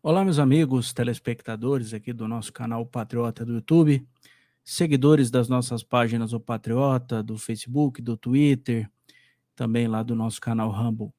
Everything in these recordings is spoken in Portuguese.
Olá, meus amigos, telespectadores aqui do nosso canal Patriota do YouTube, seguidores das nossas páginas O Patriota, do Facebook, do Twitter, também lá do nosso canal Rumble.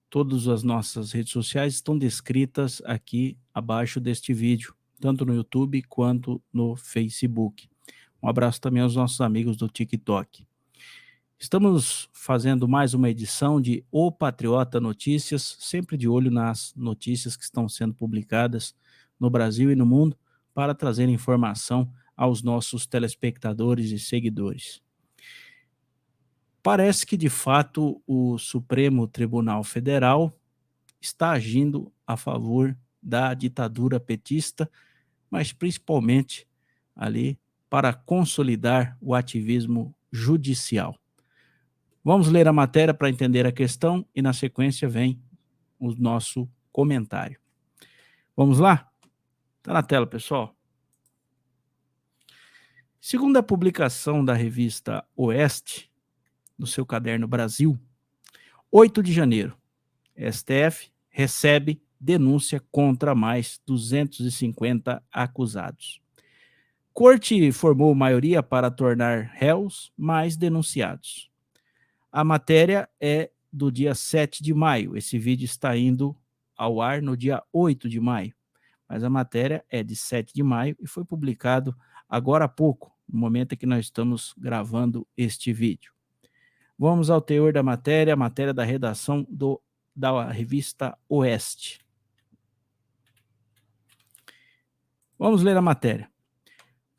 Todas as nossas redes sociais estão descritas aqui abaixo deste vídeo, tanto no YouTube quanto no Facebook. Um abraço também aos nossos amigos do TikTok. Estamos fazendo mais uma edição de O Patriota Notícias, sempre de olho nas notícias que estão sendo publicadas no Brasil e no mundo, para trazer informação aos nossos telespectadores e seguidores. Parece que, de fato, o Supremo Tribunal Federal está agindo a favor da ditadura petista, mas principalmente ali para consolidar o ativismo judicial. Vamos ler a matéria para entender a questão e, na sequência, vem o nosso comentário. Vamos lá? Está na tela, pessoal. Segundo a publicação da revista Oeste, no seu caderno Brasil, 8 de janeiro, STF recebe denúncia contra mais 250 acusados. Corte formou maioria para tornar réus mais denunciados. A matéria é do dia 7 de maio. Esse vídeo está indo ao ar no dia 8 de maio. Mas a matéria é de 7 de maio e foi publicado agora há pouco, no momento em que nós estamos gravando este vídeo. Vamos ao teor da matéria, a matéria da redação da revista Oeste. Vamos ler a matéria.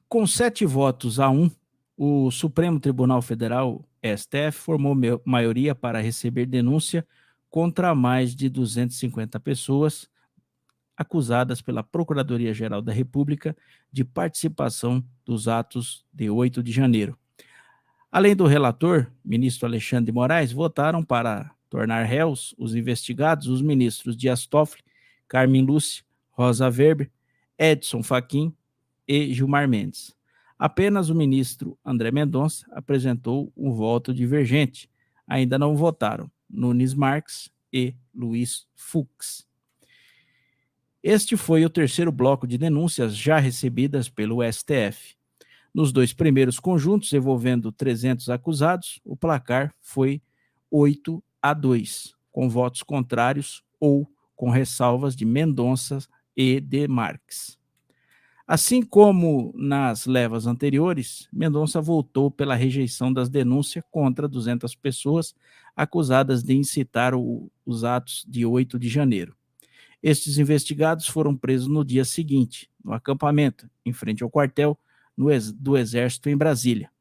Com 7 votos a 1, o Supremo Tribunal Federal, STF, formou maioria para receber denúncia contra mais de 250 pessoas acusadas pela Procuradoria-Geral da República de participação dos atos de 8 de janeiro. Além do relator, ministro Alexandre de Moraes, votaram para tornar réus os investigados os ministros Dias Toffoli, Carmen Lúcia, Rosa Weber, Edson Fachin e Gilmar Mendes. Apenas o ministro André Mendonça apresentou um voto divergente. Ainda não votaram Nunes Marques e Luiz Fux. Este foi o terceiro bloco de denúncias já recebidas pelo STF. Nos 2 primeiros conjuntos, envolvendo 300 acusados, o placar foi 8 a 2, com votos contrários ou com ressalvas de Mendonça e de Marques. Assim como nas levas anteriores, Mendonça votou pela rejeição das denúncias contra 200 pessoas acusadas de incitar os atos de 8 de janeiro. Estes investigados foram presos no dia seguinte, no acampamento, em frente ao quartel do Exército em Brasília.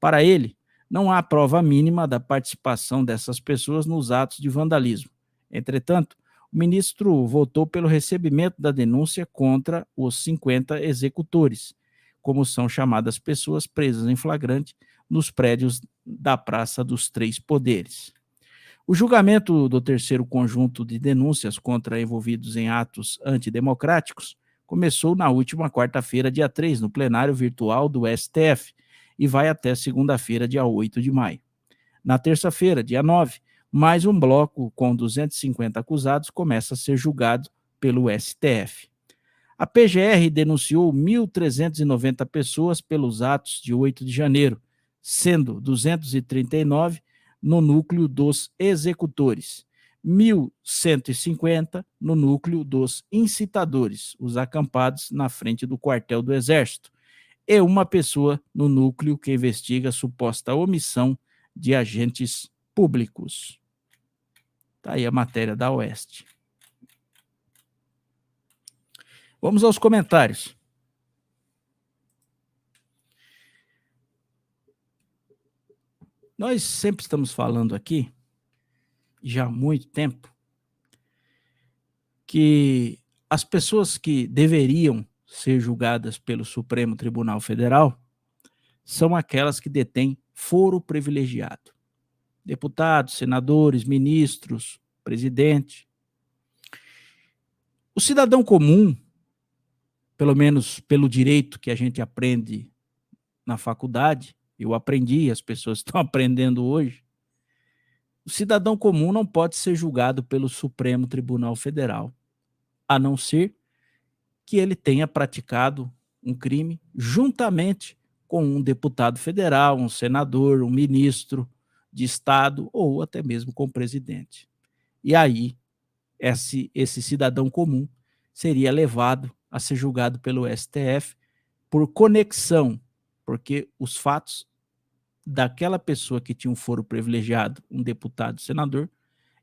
Para ele, não há prova mínima da participação dessas pessoas nos atos de vandalismo. Entretanto, o ministro votou pelo recebimento da denúncia contra os 50 executores, como são chamadas pessoas presas em flagrante nos prédios da Praça dos Três Poderes. O julgamento do terceiro conjunto de denúncias contra envolvidos em atos antidemocráticos começou na última quarta-feira, dia 3, no plenário virtual do STF, e vai até segunda-feira, dia 8 de maio. Na terça-feira, dia 9, mais um bloco com 250 acusados começa a ser julgado pelo STF. A PGR denunciou 1.390 pessoas pelos atos de 8 de janeiro, sendo 239 no núcleo dos executores, 1.150 no núcleo dos incitadores, os acampados na frente do quartel do Exército, e uma pessoa no núcleo que investiga a suposta omissão de agentes públicos. Está aí a matéria da Oeste. Vamos aos comentários. Nós sempre estamos falando aqui, já há muito tempo, que as pessoas que deveriam ser julgadas pelo Supremo Tribunal Federal são aquelas que detêm foro privilegiado. Deputados, senadores, ministros, presidente. O cidadão comum, pelo menos pelo direito que a gente aprende na faculdade, eu aprendi, as pessoas estão aprendendo hoje, o cidadão comum não pode ser julgado pelo Supremo Tribunal Federal. a não ser que ele tenha praticado um crime juntamente com um deputado federal, um senador, um ministro de Estado ou até mesmo com o presidente. E aí, esse cidadão comum seria levado a ser julgado pelo STF por conexão, porque os fatos daquela pessoa que tinha um foro privilegiado, um deputado, senador,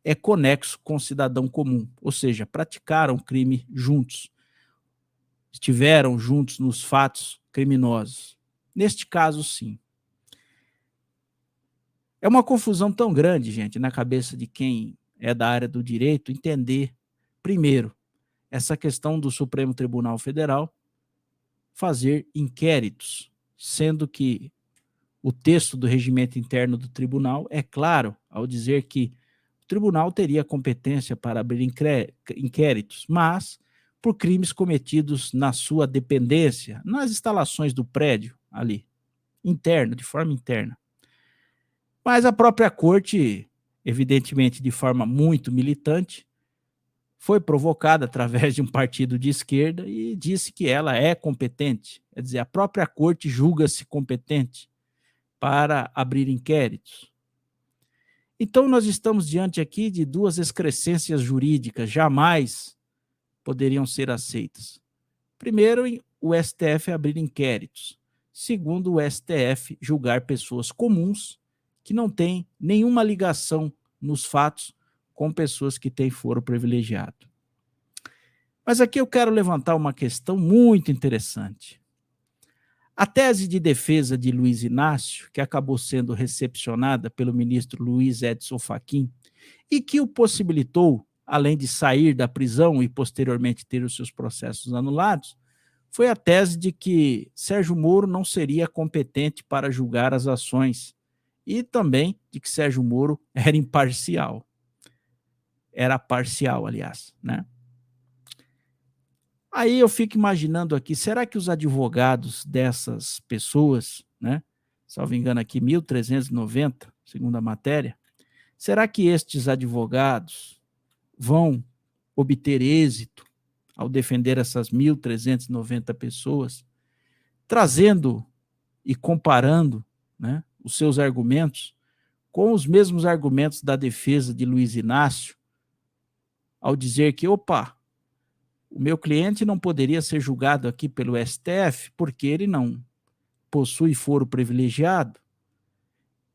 é conexo com o cidadão comum, ou seja, praticaram crime juntos, estiveram juntos nos fatos criminosos. Neste caso, sim. É uma confusão tão grande, gente, na cabeça de quem é da área do direito, entender, primeiro, essa questão do Supremo Tribunal Federal fazer inquéritos, sendo que o texto do regimento interno do tribunal é claro ao dizer que o tribunal teria competência para abrir inquéritos, mas por crimes cometidos na sua dependência, nas instalações do prédio ali, interno, de forma interna. Mas a própria corte, evidentemente de forma muito militante, foi provocada através de um partido de esquerda e disse que ela é competente. Quer dizer, a própria corte julga-se competente para abrir inquéritos. Então, nós estamos diante aqui de duas excrescências jurídicas, jamais poderiam ser aceitas. Primeiro, o STF abrir inquéritos. Segundo, o STF julgar pessoas comuns que não têm nenhuma ligação nos fatos com pessoas que têm foro privilegiado. Mas aqui eu quero levantar uma questão muito interessante. A tese de defesa de Luiz Inácio, que acabou sendo recepcionada pelo ministro Luiz Edson Fachin, e que o possibilitou, além de sair da prisão e posteriormente ter os seus processos anulados, foi a tese de que Sérgio Moro não seria competente para julgar as ações e também de que Sérgio Moro era imparcial. Era parcial, aliás, né? Aí eu fico imaginando aqui, será que os advogados dessas pessoas, né, salvo engano aqui 1.390, segundo a matéria, será que estes advogados vão obter êxito ao defender essas 1.390 pessoas, trazendo e comparando, né, os seus argumentos com os mesmos argumentos da defesa de Luiz Inácio, ao dizer que, opa, o meu cliente não poderia ser julgado aqui pelo STF porque ele não possui foro privilegiado,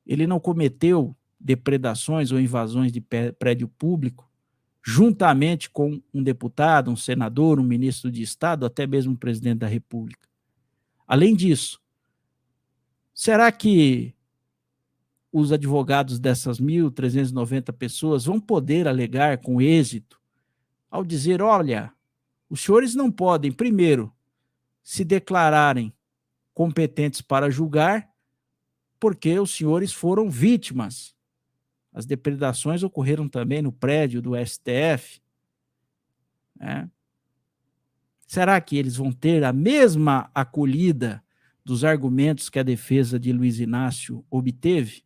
ele não cometeu depredações ou invasões de prédio público, juntamente com um deputado, um senador, um ministro de Estado, até mesmo o presidente da República. Além disso, será que os advogados dessas 1.390 pessoas vão poder alegar com êxito ao dizer, olha, os senhores não podem, primeiro, se declararem competentes para julgar, porque os senhores foram vítimas. As depredações ocorreram também no prédio do STF. Né? Será que eles vão ter a mesma acolhida dos argumentos que a defesa de Luiz Inácio obteve?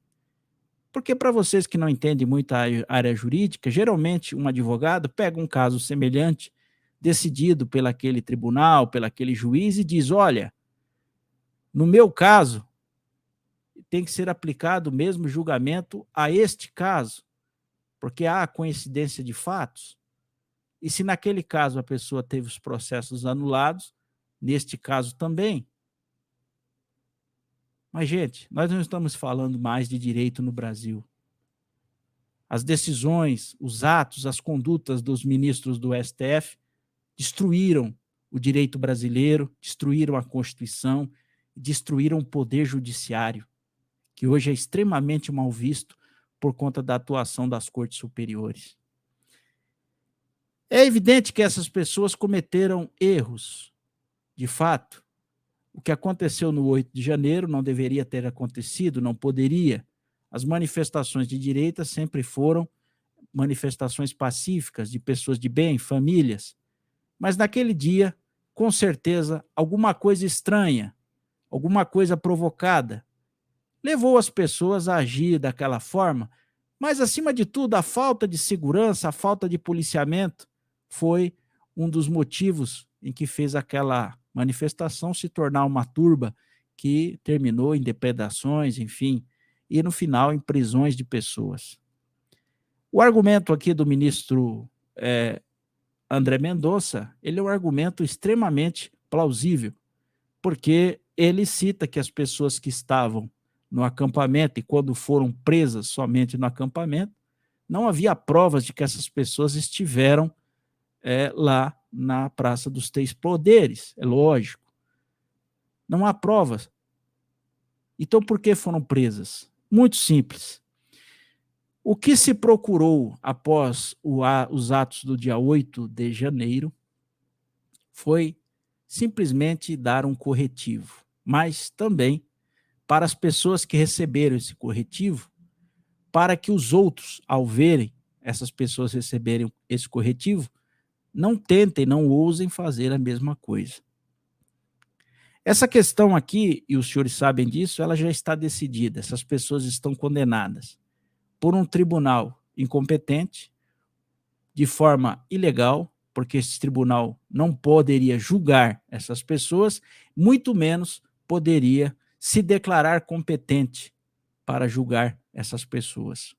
Porque para vocês que não entendem muito a área jurídica, geralmente um advogado pega um caso semelhante, decidido pelaquele tribunal, pelaquele juiz, e diz, olha, no meu caso, tem que ser aplicado o mesmo julgamento a este caso, porque há coincidência de fatos. E se naquele caso a pessoa teve os processos anulados, neste caso também. Mas, gente, nós não estamos falando mais de direito no Brasil. As decisões, os atos, as condutas dos ministros do STF destruíram o direito brasileiro, destruíram a Constituição, destruíram o poder judiciário, que hoje é extremamente mal visto por conta da atuação das cortes superiores. É evidente que essas pessoas cometeram erros, de fato. O que aconteceu no 8 de janeiro não deveria ter acontecido, não poderia. As manifestações de direita sempre foram manifestações pacíficas, de pessoas de bem, famílias. Mas naquele dia, com certeza, alguma coisa estranha, alguma coisa provocada, levou as pessoas a agir daquela forma, mas, acima de tudo, a falta de segurança, a falta de policiamento foi um dos motivos em que fez aquela manifestação se tornar uma turba que terminou em depredações, enfim, e no final em prisões de pessoas. O argumento aqui do ministro André Mendonça, ele é um argumento extremamente plausível, porque ele cita que as pessoas que estavam no acampamento e quando foram presas somente no acampamento, não havia provas de que essas pessoas estiveram lá na Praça dos Três Poderes, é lógico. Não há provas. Então, por que foram presas? Muito simples. O que se procurou após os atos do dia 8 de janeiro foi simplesmente dar um corretivo, mas também para as pessoas que receberam esse corretivo, para que os outros, ao verem essas pessoas receberem esse corretivo, não tentem, não ousem fazer a mesma coisa. Essa questão aqui, e os senhores sabem disso, ela já está decidida. Essas pessoas estão condenadas por um tribunal incompetente, de forma ilegal, porque esse tribunal não poderia julgar essas pessoas, muito menos poderia se declarar competente para julgar essas pessoas.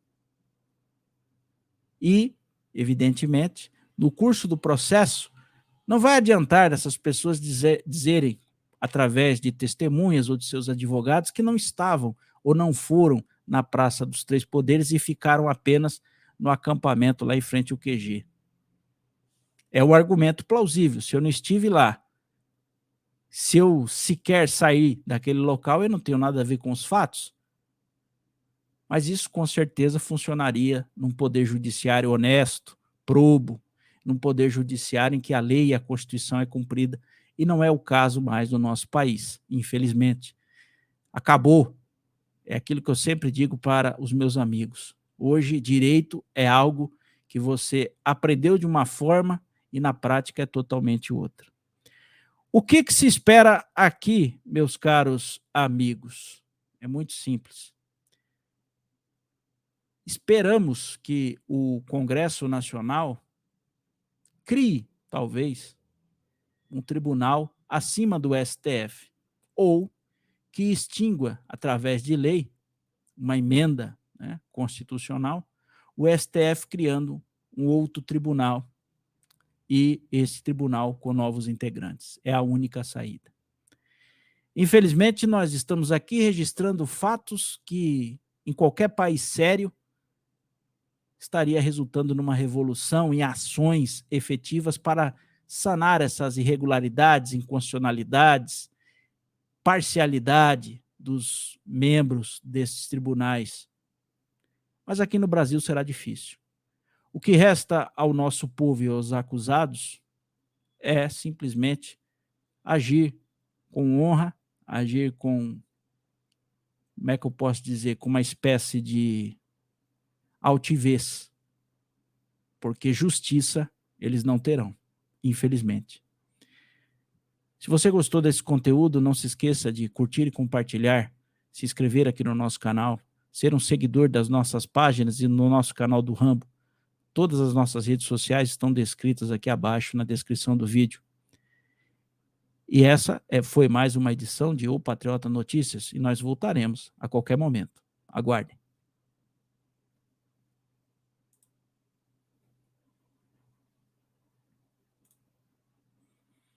E, evidentemente, no curso do processo, não vai adiantar essas pessoas dizerem, através de testemunhas ou de seus advogados, que não estavam ou não foram na Praça dos Três Poderes e ficaram apenas no acampamento lá em frente ao QG. É um argumento plausível. Se eu não estive lá, se eu sequer sair daquele local, eu não tenho nada a ver com os fatos. Mas isso com certeza funcionaria num poder judiciário honesto, probo, num poder judiciário em que a lei e a Constituição é cumprida, e não é o caso mais do nosso país, infelizmente. Acabou. É aquilo que eu sempre digo para os meus amigos. Hoje, direito é algo que você aprendeu de uma forma e na prática é totalmente outra. O que se espera aqui, meus caros amigos? É muito simples. Esperamos que o Congresso Nacional crie, talvez, um tribunal acima do STF, ou que extingua, através de lei, uma emenda, né, constitucional, o STF criando um outro tribunal, e esse tribunal com novos integrantes. É a única saída. Infelizmente, nós estamos aqui registrando fatos que, em qualquer país sério, estaria resultando numa revolução em ações efetivas para sanar essas irregularidades, inconstitucionalidades, parcialidade dos membros desses tribunais. Mas aqui no Brasil será difícil. O que resta ao nosso povo e aos acusados é simplesmente agir com honra, agir com, como é que eu posso dizer, com uma espécie de altivez, porque justiça eles não terão, infelizmente. Se você gostou desse conteúdo, não se esqueça de curtir e compartilhar, se inscrever aqui no nosso canal, ser um seguidor das nossas páginas e no nosso canal do Rambo. Todas as nossas redes sociais estão descritas aqui abaixo na descrição do vídeo. E essa foi mais uma edição de O Patriota Notícias e nós voltaremos a qualquer momento. Aguardem.